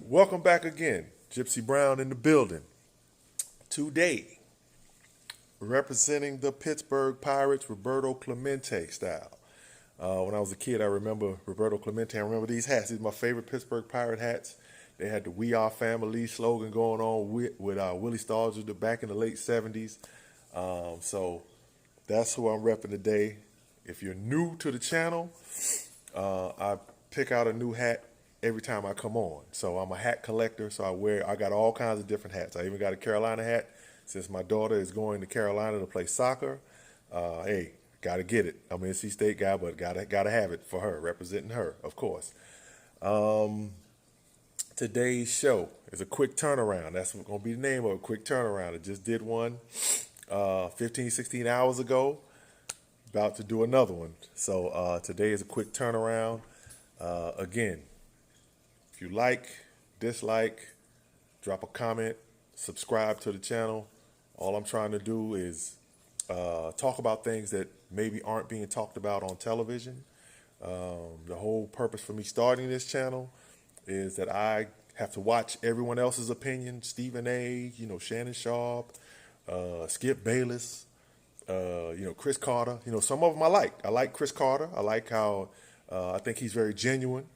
Welcome back again. Gypsy Brown in the building. Today, representing the Pittsburgh Pirates, Roberto Clemente style. When I was a kid, I remember Roberto Clemente. I remember these hats. These are my favorite Pittsburgh Pirate hats. They had the "We Are Family" slogan going on with Willie Stargell back in the late 70s. So that's who I'm repping today. If you're new to the channel, I pick out a new hat every time I come on. So I'm a hat collector, so I got all kinds of different hats. I even got a Carolina hat since my daughter is going to Carolina to play soccer. Hey, gotta get it. I'm an NC State guy, but gotta have it for her, representing her, of course. Today's show is a quick turnaround. That's going to be the name of it, quick turnaround. I just did one 15, 16 hours ago. About to do another one. So today is a quick turnaround. Again, if you like, dislike, drop a comment, subscribe to the channel. All I'm trying to do is talk about things that maybe aren't being talked about on television. The whole purpose for me starting this channel is that I have to watch everyone else's opinion. Stephen A., Shannon Sharp, Skip Bayless, Chris Carter. Some of them I like. I like Chris Carter. I like how I think he's very genuine.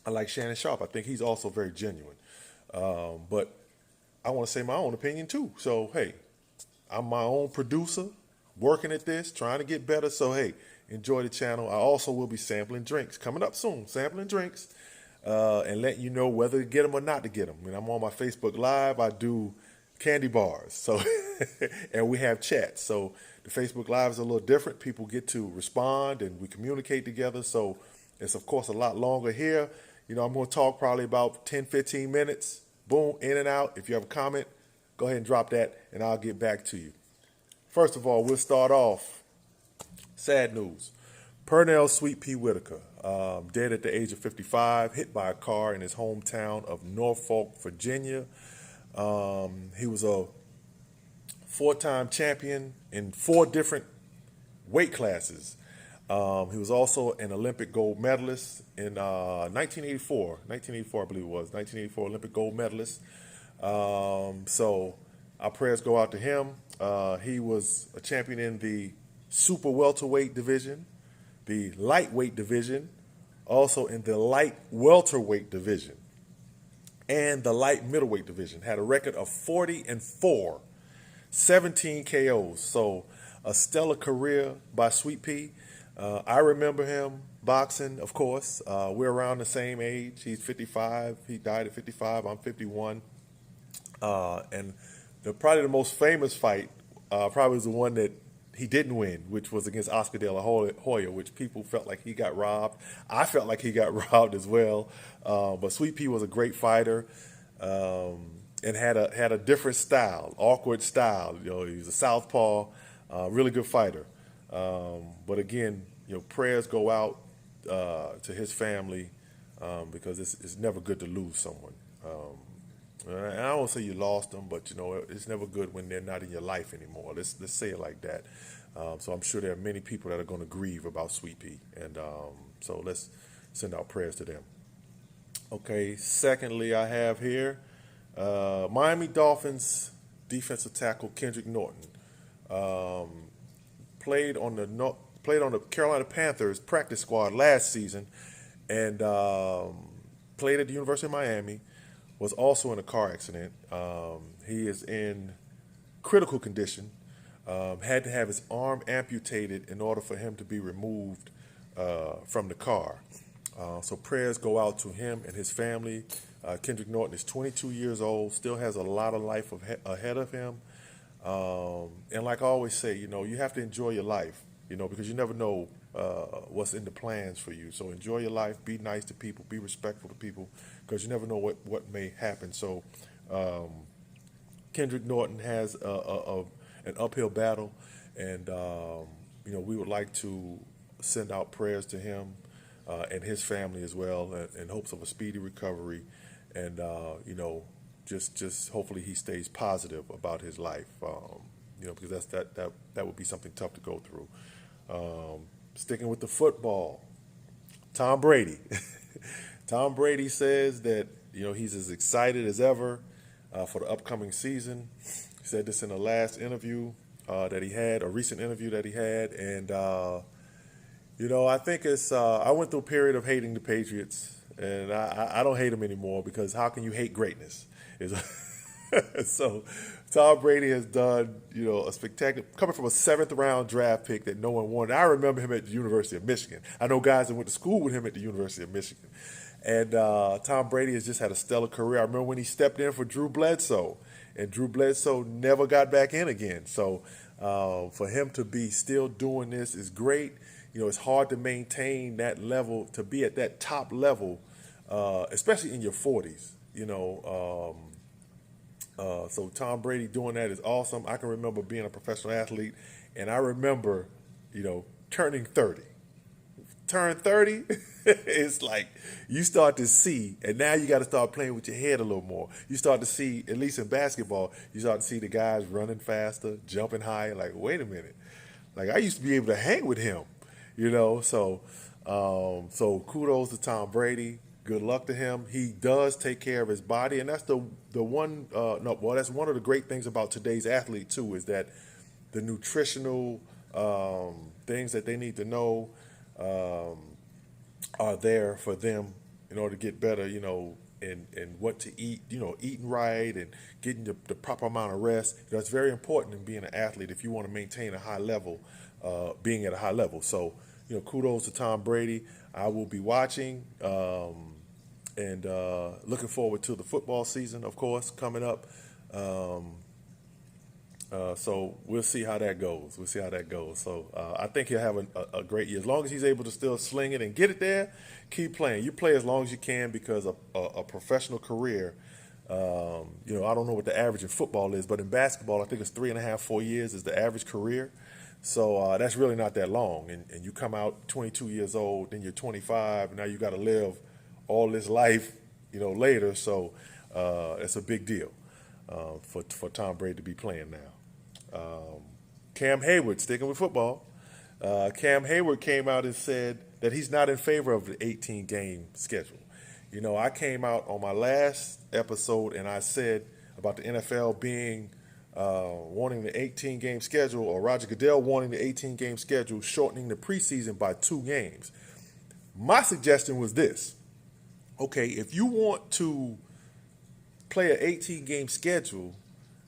I like Shannon Sharp. I think he's also very genuine. But I want to say my own opinion too. So, hey, I'm my own producer, working at this, trying to get better. So, hey, enjoy the channel. I also will be sampling drinks coming up soon, sampling drinks, and letting you know whether to get them or not to get them. When I'm on my Facebook Live, I do candy bars. So, and we have chats. So the Facebook Live is a little different. People get to respond and we communicate together. So it's, of course, a lot longer here. I'm going to talk probably about 10, 15 minutes. Boom, in and out. If you have a comment, go ahead and drop that, and I'll get back to you. First of all, we'll start off. Sad news. Pernell Sweet Pea Whitaker, dead at the age of 55, hit by a car in his hometown of Norfolk, Virginia. He was a four-time champion in 4 different weight classes. He was also an Olympic gold medalist in 1984. 1984, I believe it was. 1984 Olympic gold medalist. So our prayers go out to him. He was a champion in the super welterweight division, the lightweight division, also in the light welterweight division, and the light middleweight division. Had a record of 40-4, 17 KOs. So a stellar career by Sweet Pea. I remember him boxing, of course. We're around the same age. He's 55. He died at 55. I'm 51. And probably the most famous fight probably was the one that he didn't win, which was against Oscar De La Hoya, which people felt like he got robbed. I felt like he got robbed as well. But Sweet Pea was a great fighter and had a different style, awkward style. He was a southpaw, really good fighter. But again, prayers go out to his family because it's never good to lose someone. And I won't say you lost them, but it's never good when they're not in your life anymore. Let's say it like that. So I'm sure there are many people that are going to grieve about Sweet Pea, and so let's send out prayers to them. Okay. Secondly, I have here Miami Dolphins defensive tackle Kendrick Norton. Played on the Carolina Panthers practice squad last season, and played at the University of Miami. Was also in a car accident. He is in critical condition. Had to have his arm amputated in order for him to be removed from the car. So prayers go out to him and his family. Kendrick Norton is 22 years old, still has a lot of life ahead of him. And like I always say, you have to enjoy your life, because you never know what's in the plans for you. So enjoy your life, be nice to people, be respectful to people, because you never know what may happen. So Kendrick Norton has an uphill battle, and we would like to send out prayers to him and his family as well, in hopes of a speedy recovery, and just hopefully he stays positive about his life, because that would be something tough to go through. Sticking with the football, Tom Brady. Tom Brady says that he's as excited as ever for the upcoming season. He said this in the last interview that he had, a recent interview that he had, and I think it's. I went through a period of hating the Patriots, and I don't hate them anymore because how can you hate greatness? So Tom Brady has done, a spectacular, coming from a 7th-round draft pick that no one wanted. I remember him at the University of Michigan. I know guys that went to school with him at the University of Michigan. And Tom Brady has just had a stellar career. I remember when he stepped in for Drew Bledsoe, and Drew Bledsoe never got back in again. So for him to be still doing this is great. It's hard to maintain that level, to be at that top level, especially in your 40s, so Tom Brady doing that is awesome. I can remember being a professional athlete, and I remember, turning 30. Turn 30, it's like you start to see, and now you got to start playing with your head a little more. You start to see, at least in basketball, you start to see the guys running faster, jumping higher. Like, wait a minute. Like, I used to be able to hang with him, So kudos to Tom Brady. Good luck to him. He does take care of his body, and that's that's one of the great things about today's athlete too, is that the nutritional things that they need to know are there for them in order to get better, and what to eat, eating right and getting the proper amount of rest. It's very important in being an athlete if you want to maintain a high level, being at a high level. So, kudos to Tom Brady. I will be watching. And looking forward to the football season, of course, coming up. So we'll see how that goes. So I think he'll have a great year. As long as he's able to still sling it and get it there, keep playing. You play as long as you can because a professional career, I don't know what the average in football is, but in basketball, I think it's 3.5, 4 years is the average career. So that's really not that long. And you come out 22 years old, then you're 25, and now you got to live all this life, later. So it's a big deal for Tom Brady to be playing now. Cam Hayward, sticking with football. Cam Hayward came out and said that he's not in favor of the 18-game schedule. I came out on my last episode and I said about the NFL being wanting the 18-game schedule, or Roger Goodell wanting the 18-game schedule, shortening the preseason by 2 games. My suggestion was this. Okay, if you want to play an 18-game schedule,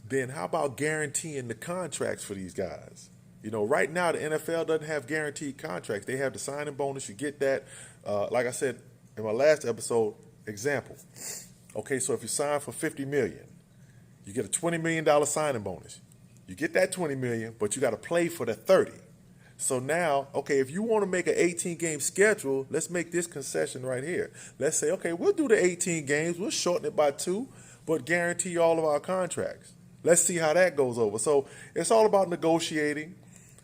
then how about guaranteeing the contracts for these guys? Right now the NFL doesn't have guaranteed contracts. They have the signing bonus. You get that. Like I said in my last episode, example. Okay, so if you sign for $50 million, you get a $20 million signing bonus. You get that $20 million, but you got to play for the 30. So now, okay, if you want to make an 18-game schedule, let's make this concession right here. Let's say, okay, we'll do the 18 games. We'll shorten it by 2, but guarantee all of our contracts. Let's see how that goes over. So it's all about negotiating.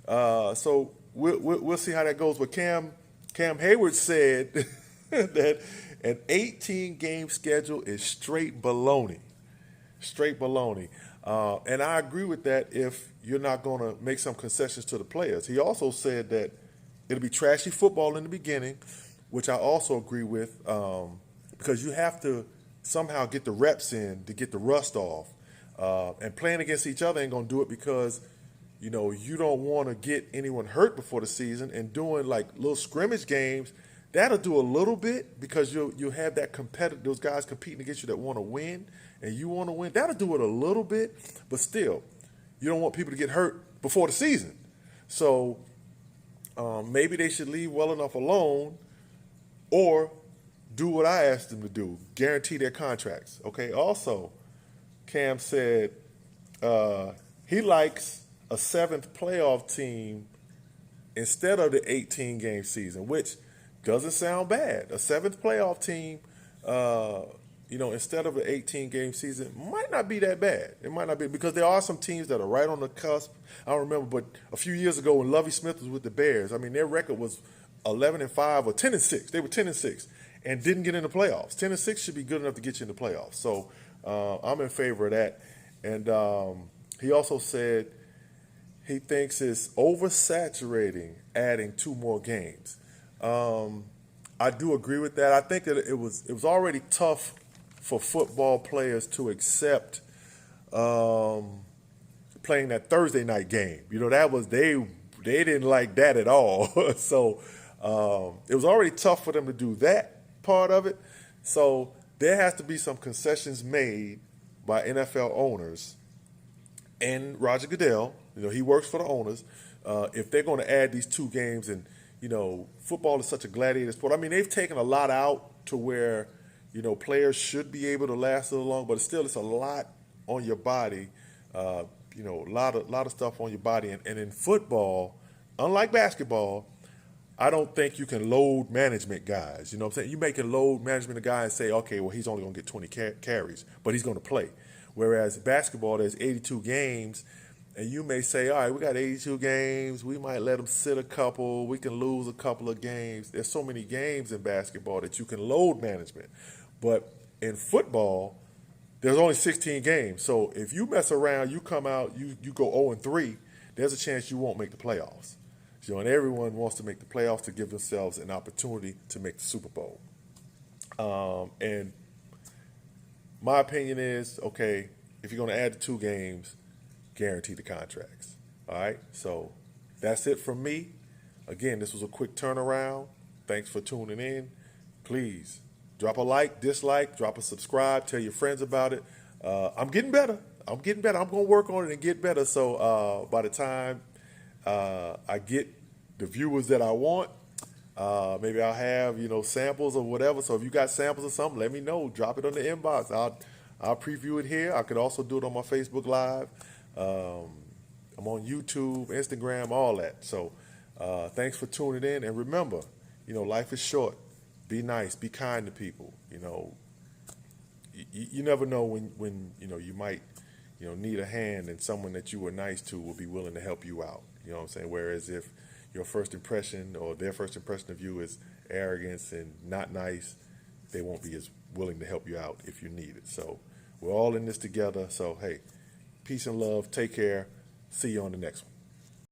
So we'll see how that goes. But Cam Hayward said that an 18-game schedule is straight baloney. Straight baloney. And I agree with that if you're not going to make some concessions to the players. He also said that it'll be trashy football in the beginning, which I also agree with, because you have to somehow get the reps in to get the rust off. And playing against each other ain't going to do it because, you don't want to get anyone hurt before the season, and doing like little scrimmage games, that'll do a little bit because you'll have that those guys competing against you that want to win, and you want to win. That'll do it a little bit, but still, you don't want people to get hurt before the season. So maybe they should leave well enough alone, or do what I asked them to do, guarantee their contracts. Okay. Also, Cam said he likes a 7th playoff team instead of the 18-game season, which doesn't sound bad. A 7th playoff team, instead of an 18-game season, might not be that bad. It might not be, because there are some teams that are right on the cusp. I don't remember, but a few years ago when Lovie Smith was with the Bears, I mean, their record was 11-5 or 10-6. They were 10-6 and didn't get in the playoffs. 10-6 should be good enough to get you in the playoffs. So I'm in favor of that. And he also said he thinks it's oversaturating adding 2 more games. I do agree with that. I think that it was already tough for football players to accept playing that Thursday night game. You know, that was they didn't like that at all. So it was already tough for them to do that part of it. So there has to be some concessions made by NFL owners and Roger Goodell. You know, he works for the owners. If they're going to add these two games, and you know, football is such a gladiator sport. I mean, they've taken a lot out to where players should be able to last a little long, but it's a lot on your body. A lot of stuff on your body, and in football, unlike basketball, I don't think you can load management guys. You know what I'm saying? You make a load management a guy and say, okay, well, he's only going to get 20 carries, but he's going to play. Whereas basketball, there's 82 games, and you may say, all right, we got 82 games. We might let him sit a couple. We can lose a couple of games. There's so many games in basketball that you can load management. But in football, there's only 16 games. So if you mess around, you come out, you go 0-3, there's a chance you won't make the playoffs. And everyone wants to make the playoffs to give themselves an opportunity to make the Super Bowl. And my opinion is, okay, if you're going to add the two games, guarantee the contracts. All right? So that's it from me. Again, this was a quick turnaround. Thanks for tuning in. Please drop a like, dislike, drop a subscribe, tell your friends about it. I'm getting better. I'm going to work on it and get better. So by the time I get the viewers that I want, maybe I'll have, samples or whatever. So if you got samples or something, let me know. Drop it on the inbox. I'll preview it here. I could also do it on my Facebook Live. I'm on YouTube, Instagram, all that. So thanks for tuning in. And remember, life is short. Be nice. Be kind to people. You never know when you might need a hand, and someone that you were nice to will be willing to help you out. You know what I'm saying? Whereas if your first impression or their first impression of you is arrogance and not nice, they won't be as willing to help you out if you need it. So we're all in this together. So, hey, peace and love. Take care. See you on the next one.